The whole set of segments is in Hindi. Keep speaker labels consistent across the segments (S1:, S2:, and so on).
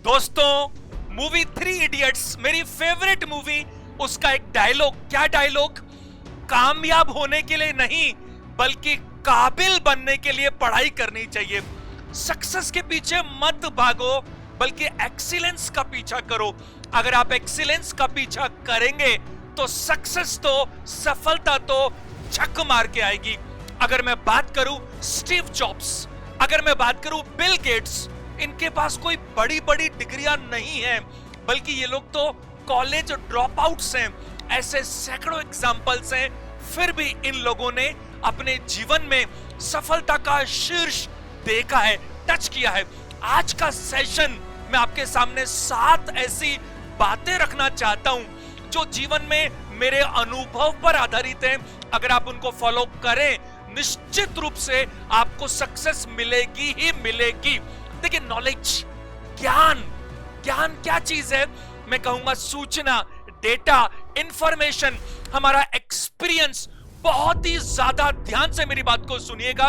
S1: दोस्तों, मूवी थ्री इडियट्स मेरी फेवरेट मूवी, उसका एक डायलॉग, क्या डायलॉग? कामयाब होने के लिए नहीं बल्कि काबिल बनने के लिए पढ़ाई करनी चाहिए। सक्सेस के पीछे मत भागो बल्कि एक्सीलेंस का पीछा करो। अगर आप एक्सीलेंस का पीछा करेंगे तो सक्सेस तो, सफलता तो झक मार के आएगी। अगर मैं बात करूं स्टीव जॉब्स, अगर मैं बात करूं बिल गेट्स, इनके पास कोई बड़ी बड़ी डिग्रियां नहीं है, बल्कि ये लोग तो कॉलेज ड्रॉप आउट्स हैं। ऐसे सैकड़ों एग्जाम्पल्स हैं, फिर भी इन लोगों ने अपने जीवन में सफलता का शीर्ष देखा है, टच किया है। आज का सेशन मैं आपके सामने 7 ऐसी बातें रखना चाहता हूं जो जीवन में मेरे अनुभव पर आधारित हैं। अगर आप उनको फॉलो करें, निश्चित रूप से आपको सक्सेस मिलेगी ही मिलेगी। देखिए, नॉलेज, ज्ञान क्या चीज है? मैं कहूंगा सूचना, डेटा, इंफॉर्मेशन, हमारा एक्सपीरियंस। बहुत ही ज्यादा ध्यान से मेरी बात को सुनिएगा।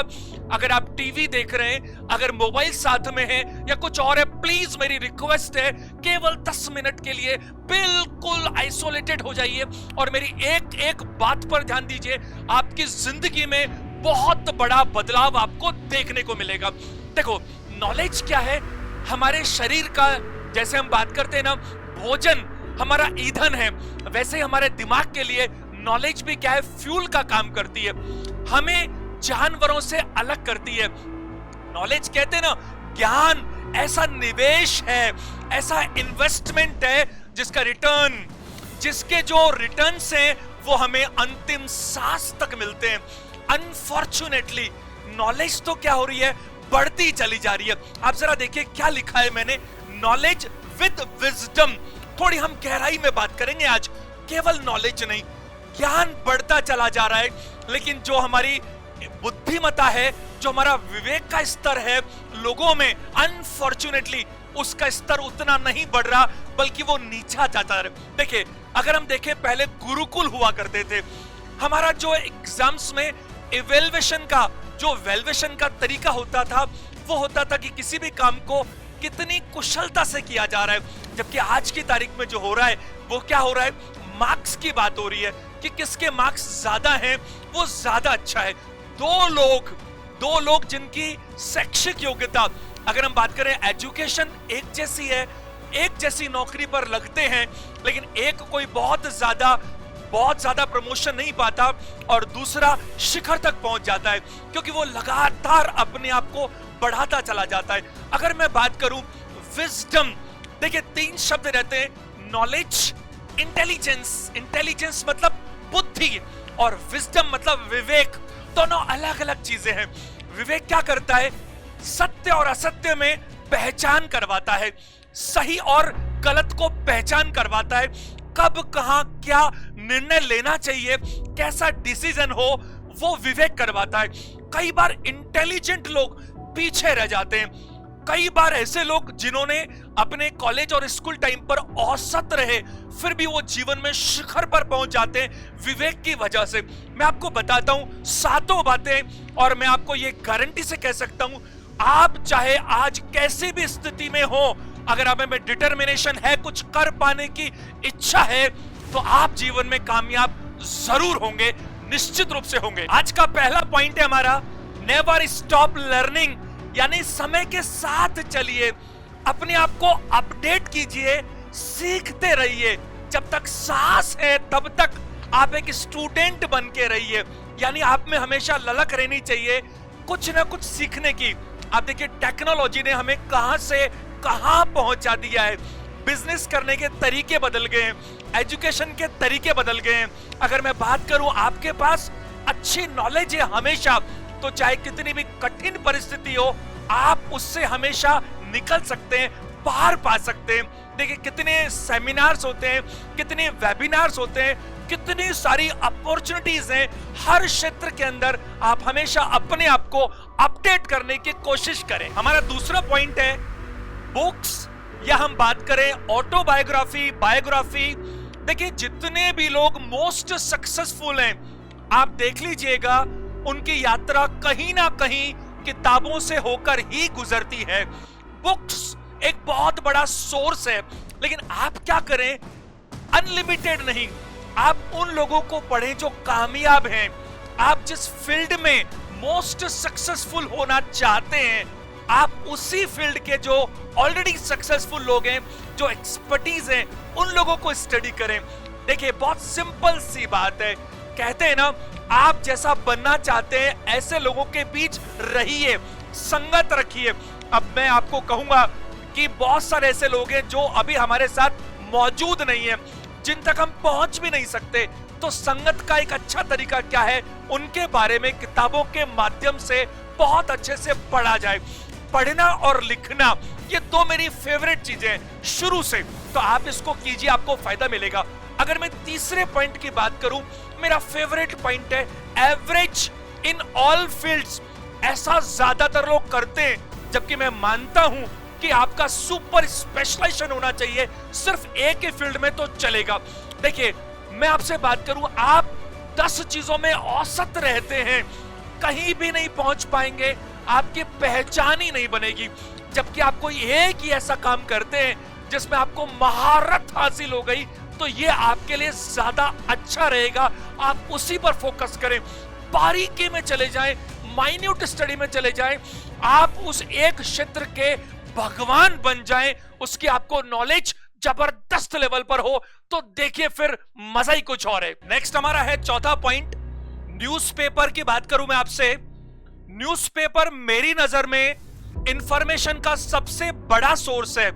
S1: अगर आप टीवी देख रहे हैं, अगर मोबाइल साथ में है या कुछ और है, प्लीज मेरी रिक्वेस्ट है, केवल 10 मिनट के लिए बिल्कुल आइसोलेटेड हो जाइए और मेरी एक एक बात पर ध्यान दीजिए। आपकी जिंदगी में बहुत बड़ा बदलाव आपको देखने को मिलेगा। देखो, नॉलेज क्या है? हमारे शरीर का, जैसे हम बात करते हैं ना, भोजन हमारा ईंधन है, वैसे ही हमारे दिमाग के लिए नॉलेज भी क्या है? फ्यूल का काम करती है, हमें जानवरों से अलग करती है। नॉलेज कहते हैं ना, ज्ञान ऐसा निवेश है, ऐसा इन्वेस्टमेंट है जिसका रिटर्न, जिसके जो रिटर्न्स हैं वो हमें अंतिम सांस तक मिलते हैं। अनफॉर्चुनेटली नॉलेज तो क्या हो रही है? बढ़ती चली जा रही है। आप जरा देखिए क्या लिखा है मैंने, नॉलेज विद विजडम। थोड़ी हम गहराई में बात करेंगे आज, केवल नॉलेज नहीं, ज्ञान बढ़ता चला जा रहा है, लेकिन जो हमारी बुद्धिमत्ता है, जो हमारा विवेक का स्तर है लोगों में, अनफॉर्चुनेटली उसका स्तर उतना नहीं बढ़ रहा, बल्कि वो नीचा जाता है। देखिए, अगर हम देखें, पहले गुरुकुल हुआ करते थे। हमारा जो एग्जाम्स में इवेल्युएशन का, जो वैल्यूएशन का तरीका होता था, वो होता था कि किसी भी काम को कितनी कुशलता से किया जा रहा है। जबकि आज की तारीख में जो हो रहा है वो क्या हो रहा है? मार्क्स की बात हो रही है कि किसके मार्क्स ज्यादा हैं वो ज्यादा अच्छा है। दो लोग जिनकी शैक्षिक योग्यता, अगर हम बात करें एजुकेशन एक जैसी है, एक जैसी नौकरी पर लगते हैं, लेकिन एक कोई बहुत ज्यादा प्रमोशन नहीं पाता और दूसरा शिखर तक पहुंच जाता है, क्योंकि वो लगातार अपने आप को बढ़ाता चला जाता है। अगर मैं बात करूं विजडम, देखिए 3 शब्द रहते हैं, नॉलेज, इंटेलिजेंस मतलब बुद्धि, और विजडम मतलब विवेक। दोनों अलग अलग चीजें हैं। विवेक क्या करता है? सत्य और असत्य में पहचान करवाता है, सही और गलत को पहचान करवाता है, कब कहां क्या निर्णय लेना चाहिए, कैसा डिसीजन हो, वो विवेक करवाता है। कई बार इंटेलिजेंट लोग पीछे रह जाते हैं। कई बार ऐसे लोग जिन्होंने अपने कॉलेज और स्कूल टाइम पर औसत रहे, फिर भी वो जीवन में शिखर पर पहुंच जाते हैं विवेक की वजह से। मैं आपको बताता हूं 7 बातें, और मैं आपको ये गारंटी से कह सकता हूं, आप चाहे आज कैसी भी स्थिति में हो, अगर आप में डिटर्मिनेशन है, कुछ कर पाने की इच्छा है, तो आप जीवन में कामयाब जरूर होंगे, निश्चित रूप से होंगे। आज का पहला पॉइंट है हमारा, नेवर स्टॉप लर्निंग, यानी समय के साथ चलिए, अपने आप को अपडेट कीजिए, सीखते रहिए। जब तक सांस है तब तक आप एक स्टूडेंट बन के रहिए, यानी आप में हमेशा ललक रहनी चाहिए कुछ ना कुछ सीखने की। आप देखिए, टेक्नोलॉजी ने हमें कहां से कहां पहुंचा दिया है। बिजनेस करने के तरीके बदल गए हैं, एजुकेशन के तरीके बदल गए हैं। अगर मैं बात करूं, आपके पास अच्छी नॉलेज है हमेशा, तो चाहे कितनी भी कठिन परिस्थिति हो, आप उससे हमेशा निकल सकते हैं, पार पा सकते हैं। देखिए, कितने सेमिनार्स होते हैं, कितने वेबिनार्स होते हैं, कितनी सारी अपॉर्चुनिटीज हैं हर क्षेत्र के अंदर। आप हमेशा अपने आप को अपडेट करने की कोशिश करें। हमारा दूसरा पॉइंट है बुक्स, या हम बात करें ऑटोबायोग्राफी, बायोग्राफी। देखिए, जितने भी लोग मोस्ट सक्सेसफुल हैं, आप देख लीजिएगा, उनकी यात्रा कहीं ना कहीं किताबों से होकर ही गुजरती है। बुक्स एक बहुत बड़ा सोर्स है, लेकिन आप क्या करें, अनलिमिटेड नहीं, आप उन लोगों को पढ़ें जो कामयाब हैं। आप जिस फील्ड में मोस्ट सक्सेसफुल होना चाहते हैं, आप उसी फील्ड के जो ऑलरेडी सक्सेसफुल लोग हैं, जो एक्सपर्टीज हैं, उन लोगों को स्टडी करें। देखिए, बहुत सिंपल सी बात है, कहते हैं ना, आप जैसा बनना चाहते हैं ऐसे लोगों के बीच रहिए, संगत रखिए। अब मैं आपको कहूंगा कि बहुत सारे ऐसे लोग हैं जो अभी हमारे साथ मौजूद नहीं है, जिन तक हम पहुंच भी नहीं सकते। तो संगत का एक अच्छा तरीका क्या है, उनके बारे में किताबों के माध्यम से बहुत अच्छे से पढ़ा जाए। पढ़ना और लिखना, ये दो मेरी फेवरेट चीजें हैं शुरू से, तो आप इसको कीजिए, आपको फायदा मिलेगा। अगर मैं तीसरे पॉइंट की बात करूं, मेरा फेवरेट पॉइंट है एवरेज इन ऑल फील्ड्स। ऐसा ज्यादातर लोग करते हैं, जबकि मैं मानता हूं कि आपका सुपर स्पेशलाइजेशन होना चाहिए, सिर्फ एक ही फील्ड में तो चलेगा। देखिए, मैं आपसे बात करूं, आप 10 चीजों में औसत रहते हैं, कहीं भी नहीं पहुंच पाएंगे, आपकी पहचान ही नहीं बनेगी। जबकि आप कोई एक ही ऐसा काम करते हैं जिसमें आपको महारत हासिल हो गई, तो ये आपके लिए ज्यादा अच्छा रहेगा। आप उसी पर फोकस करें, बारीकी में चले जाएं, माइन्यूट स्टडी में चले जाएं, आप उस एक क्षेत्र के भगवान बन जाएं, उसकी आपको नॉलेज जबरदस्त लेवल पर हो, तो देखिए फिर मजा ही कुछ और है। नेक्स्ट हमारा है चौथा पॉइंट, न्यूज़पेपर की बात करूं मैं आपसे। न्यूज़पेपर मेरी नजर में इंफॉर्मेशन का सबसे बड़ा सोर्स है।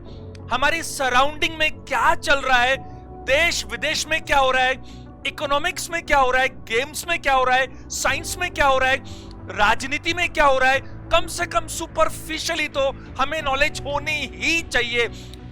S1: हमारी सराउंडिंग में क्या चल रहा है, देश विदेश में क्या हो रहा है, इकोनॉमिक्स में क्या हो रहा है, गेम्स में क्या हो रहा है, साइंस में क्या हो रहा है, राजनीति में क्या हो रहा है, कम से कम सुपरफिशियली तो हमें नॉलेज होनी ही चाहिए,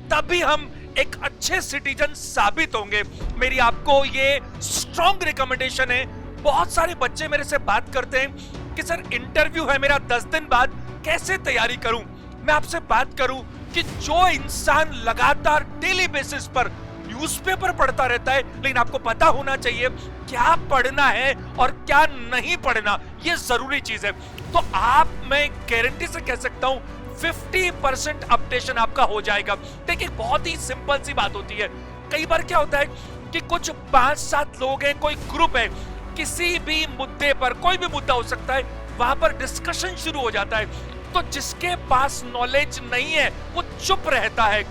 S1: तभी हम एक अच्छे सिटीजन साबित होंगे। मेरी आपको ये स्ट्रॉन्ग रिकमेंडेशन है। बहुत सारे बच्चे मेरे से बात करते हैं कि सर इंटरव्यू है मेरा 10 दिन बाद, कैसे तैयारी करूं? मैं आपसे बात करूं कि जो इंसान लगातार डेली बेसिस पर न्यूज़पेपर पढ़ता रहता है, लेकिन आपको पता होना चाहिए क्या पढ़ना है और क्या नहीं पढ़ना, यह जरूरी चीज है। तो आप, मैं गारंटी से कह सकता हूं, 50% अपडेशन आपका हो जाएगा। देखिए, बहुत ही सिंपल सी बात होती है। कई बार क्या होता है कि कुछ 5-7 लोग हैं, कोई ग्रुप है, किसी भी मुद्दे पर, कोई भी मुद्दा हो सकता है, वहां पर डिस्कशन शुरू हो जाता है, तो जिसके पास नॉलेज नहीं है वो चुप रहता है।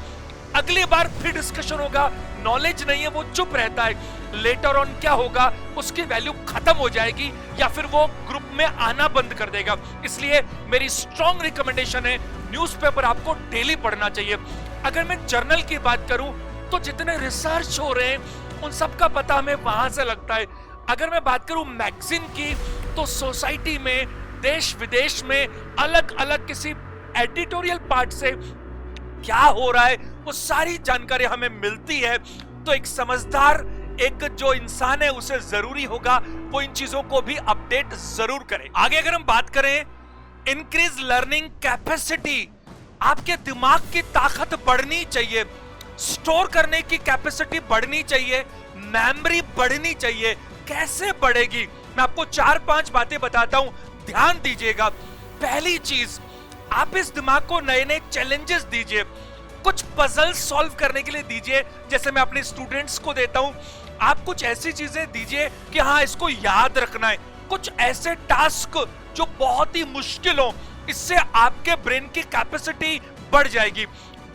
S1: अगली बार फिर डिस्कशन होगा, नॉलेज नहीं है, वो चुप रहता है। लेटर ऑन क्या होगा, उसकी वैल्यू खत्म हो जाएगी या फिर वो ग्रुप में आना बंद कर देगा। इसलिए मेरी स्ट्रॉन्ग रिकमेंडेशन है, न्यूज़पेपर आपको डेली पढ़ना चाहिए। अगर मैं जर्नल की बात करूं, तो जितने रिसर्च हो रहे हैं उन सब का पता हमें वहां से लगता है। अगर मैं बात करूं मैगजीन की, तो सोसाइटी में, देश विदेश में अलग अलग किसी एडिटोरियल पार्ट से क्या हो रहा है, वो सारी जानकारी हमें मिलती है। तो एक समझदार, एक जो इंसान है, उसे जरूरी होगा वो इन चीजों को भी अपडेट जरूर करे। आगे अगर हम बात करें, इंक्रीज लर्निंग कैपेसिटी, आपके दिमाग की ताकत बढ़नी चाहिए, स्टोर करने की कैपेसिटी बढ़नी चाहिए, मेमोरी बढ़नी चाहिए। कैसे बढ़ेगी, मैं आपको 4-5 बातें बताता हूं, ध्यान दीजिएगा। पहली चीज, आप इस दिमाग को नए नए चैलेंजेस दीजिए, कुछ पजल सॉल्व करने के लिए दीजिए, जैसे मैं अपने स्टूडेंट्स को देता हूं। आप कुछ ऐसी चीजें दीजिए कि हाँ, इसको याद रखना है, कुछ ऐसे टास्क जो बहुत ही मुश्किल हो, इससे आपके ब्रेन की कैपेसिटी बढ़ जाएगी।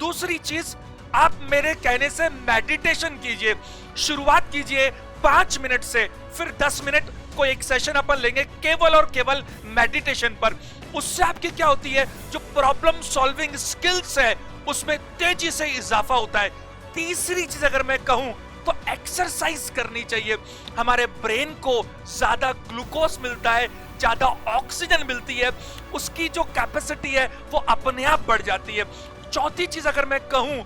S1: दूसरी चीज, आप मेरे कहने से मेडिटेशन कीजिए, शुरुआत कीजिए 5 मिनट से, फिर 10 मिनट को एक सेशन अपन लेंगे केवल और केवल मेडिटेशन पर। उससे आपकी क्या होती है, जो प्रॉब्लम सॉल्विंग स्किल्स है उसमें तेजी से इजाफा होता है। तीसरी चीज अगर मैं कहूं, तो एक्सरसाइज करनी चाहिए। हमारे ब्रेन को ज्यादा ग्लूकोज मिलता है, ज्यादा ऑक्सीजन मिलती है, उसकी जो कैपेसिटी है वो अपने आप बढ़ जाती है। चौथी चीज अगर मैं कहूं,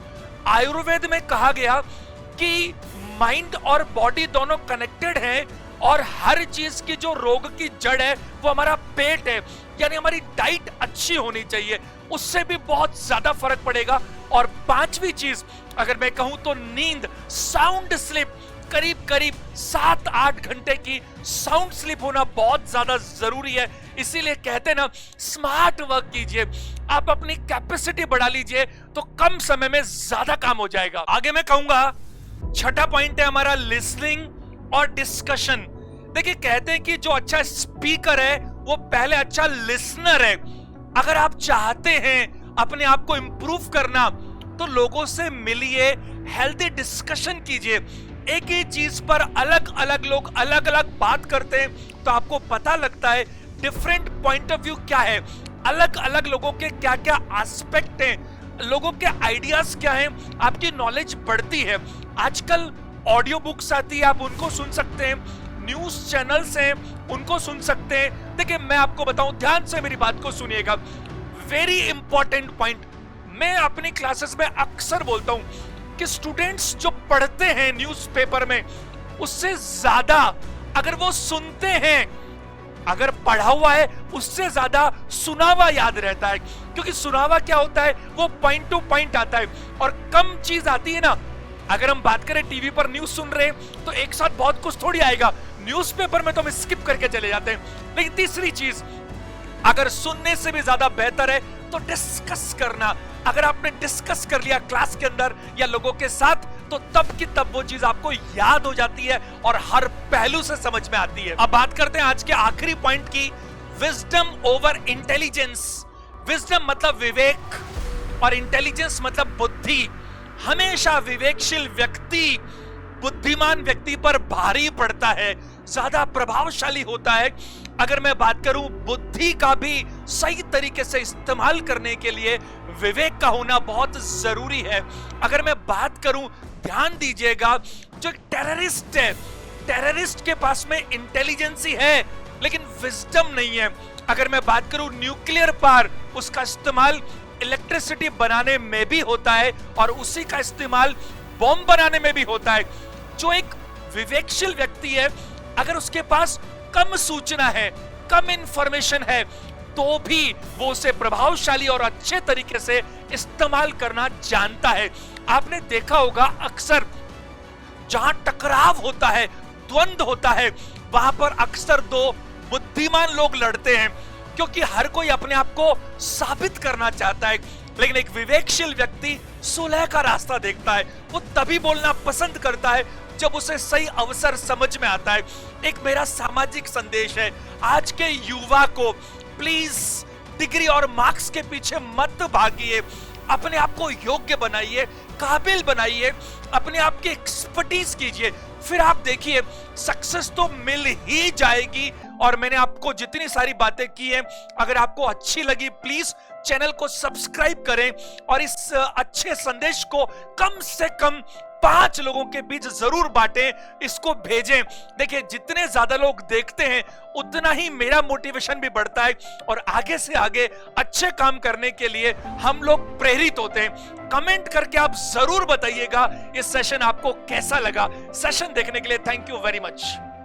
S1: आयुर्वेद में कहा गया कि माइंड और बॉडी दोनों कनेक्टेड हैं, और हर चीज की जो रोग की जड़ है वो हमारा पेट है, यानी हमारी डाइट अच्छी होनी चाहिए, उससे भी बहुत ज्यादा फर्क पड़ेगा। और 5वीं चीज अगर मैं कहूं, तो नींद, साउंड स्लीप, करीब करीब 7-8 घंटे की साउंड स्लीप होना बहुत ज्यादा जरूरी है। इसीलिए कहते हैं ना, स्मार्ट वर्क कीजिए, आप अपनी कैपेसिटी बढ़ा लीजिए तो कम समय में ज्यादा काम हो जाएगा। आगे मैं कहूंगा छठा पॉइंट है हमारा लिसनिंग और डिस्कशन। देखिए, कहते हैं कि जो अच्छा स्पीकर है वो पहले अच्छा लिसनर है। अगर आप चाहते हैं अपने आप को इंप्रूव करना तो लोगों से मिलिए, हेल्दी डिस्कशन कीजिए। एक ही चीज पर अलग अलग लोग अलग अलग बात करते हैं तो आपको पता लगता है डिफरेंट पॉइंट ऑफ व्यू क्या है, अलग अलग लोगों के क्या क्या एस्पेक्ट हैं, लोगों के आइडियाज क्या हैं, आपकी नॉलेज बढ़ती है। आजकल ऑडियो बुक्स आती है, आप उनको सुन सकते हैं, न्यूज चैनल्स हैं उनको सुन सकते हैं। देखिए, मैं आपको बताऊं, ध्यान से मेरी बात को सुनिएगा, वेरी इंपॉर्टेंट पॉइंट। मैं अपनी क्लासेस में अक्सर बोलता हूं कि स्टूडेंट्स जो पढ़ते हैं न्यूज़पेपर में, उससे ज्यादा अगर वो सुनते हैं, अगर पढ़ा हुआ है उससे ज्यादा सुना हुआ याद रहता है। क्योंकि सुना हुआ क्या होता है, वो पॉइंट टू पॉइंट आता है और कम चीज आती है ना। अगर हम बात करें टीवी पर न्यूज सुन रहे हैं तो एक साथ बहुत कुछ थोड़ी आएगा, न्यूज़पेपर में तो हम स्किप करके चले जाते हैं। लेकिन तीसरी चीज, अगर सुनने से भी ज्यादा बेहतर है तो डिस्कस करना। अगर आपने डिस्कस कर लिया क्लास के अंदर या लोगों के साथ, तो तब की तब वो चीज आपको याद हो जाती है और हर पहलू से समझ में आती है। अब बात करते हैं आज के आखिरी पॉइंट की, विजडम ओवर इंटेलिजेंस। विजडम मतलब विवेक और इंटेलिजेंस मतलब बुद्धि। हमेशा विवेकशील व्यक्ति बुद्धिमान व्यक्ति पर भारी पड़ता है, ज्यादा प्रभावशाली होता है। अगर मैं बात करूं बुद्धि का भी सही तरीके से इस्तेमाल करने के लिए विवेक का होना बहुत जरूरी है। अगर मैं बात करूं, ध्यान दीजिएगा, जो टेररिस्ट है, टेररिस्ट के पास में इंटेलिजेंसी है लेकिन विजडम नहीं है। अगर मैं बात करूं न्यूक्लियर पावर, उसका इस्तेमाल इलेक्ट्रिसिटी बनाने में भी होता है और उसी का इस्तेमाल बॉम्ब बनाने में भी होता है। जो एक विवेकशील व्यक्ति है, अगर उसके पास कम सूचना है, कम इंफॉर्मेशन है, तो भी वो उसे प्रभावशाली और अच्छे तरीके से इस्तेमाल करना जानता है। आपने देखा होगा अक्सर जहां टकराव होता है, द्वंद्व होता है, वहां पर अक्सर दो बुद्धिमान लोग लड़ते हैं, क्योंकि हर कोई अपने आप को साबित करना चाहता है। लेकिन एक विवेकशील व्यक्ति सुलह का रास्ता देखता है, वो तभी बोलना पसंद करता है जब उसे सही अवसर समझ में आता है। एक मेरा सामाजिक संदेश है, आज के युवा को प्लीज डिग्री और मार्क्स के पीछे मत भागिए, अपने आप को योग्य बनाइए, काबिल बनाइए, अपने आप की एक्सपर्टीज कीजिए, फिर आप देखिए सक्सेस तो मिल ही जाएगी। और मैंने आपको जितनी सारी बातें की हैं, अगर आपको अच्छी लगी प्लीज चैनल को सब्सक्राइब करें और इस अच्छे संदेश को कम से कम 5 लोगों के बीच जरूर बांटें, इसको भेजें। देखिए, जितने ज्यादा लोग देखते हैं उतना ही मेरा मोटिवेशन भी बढ़ता है और आगे से आगे अच्छे काम करने के लिए हम लोग प्रेरित होते हैं। कमेंट करके आप जरूर बताइएगा ये सेशन आपको कैसा लगा। सेशन देखने के लिए थैंक यू वेरी मच।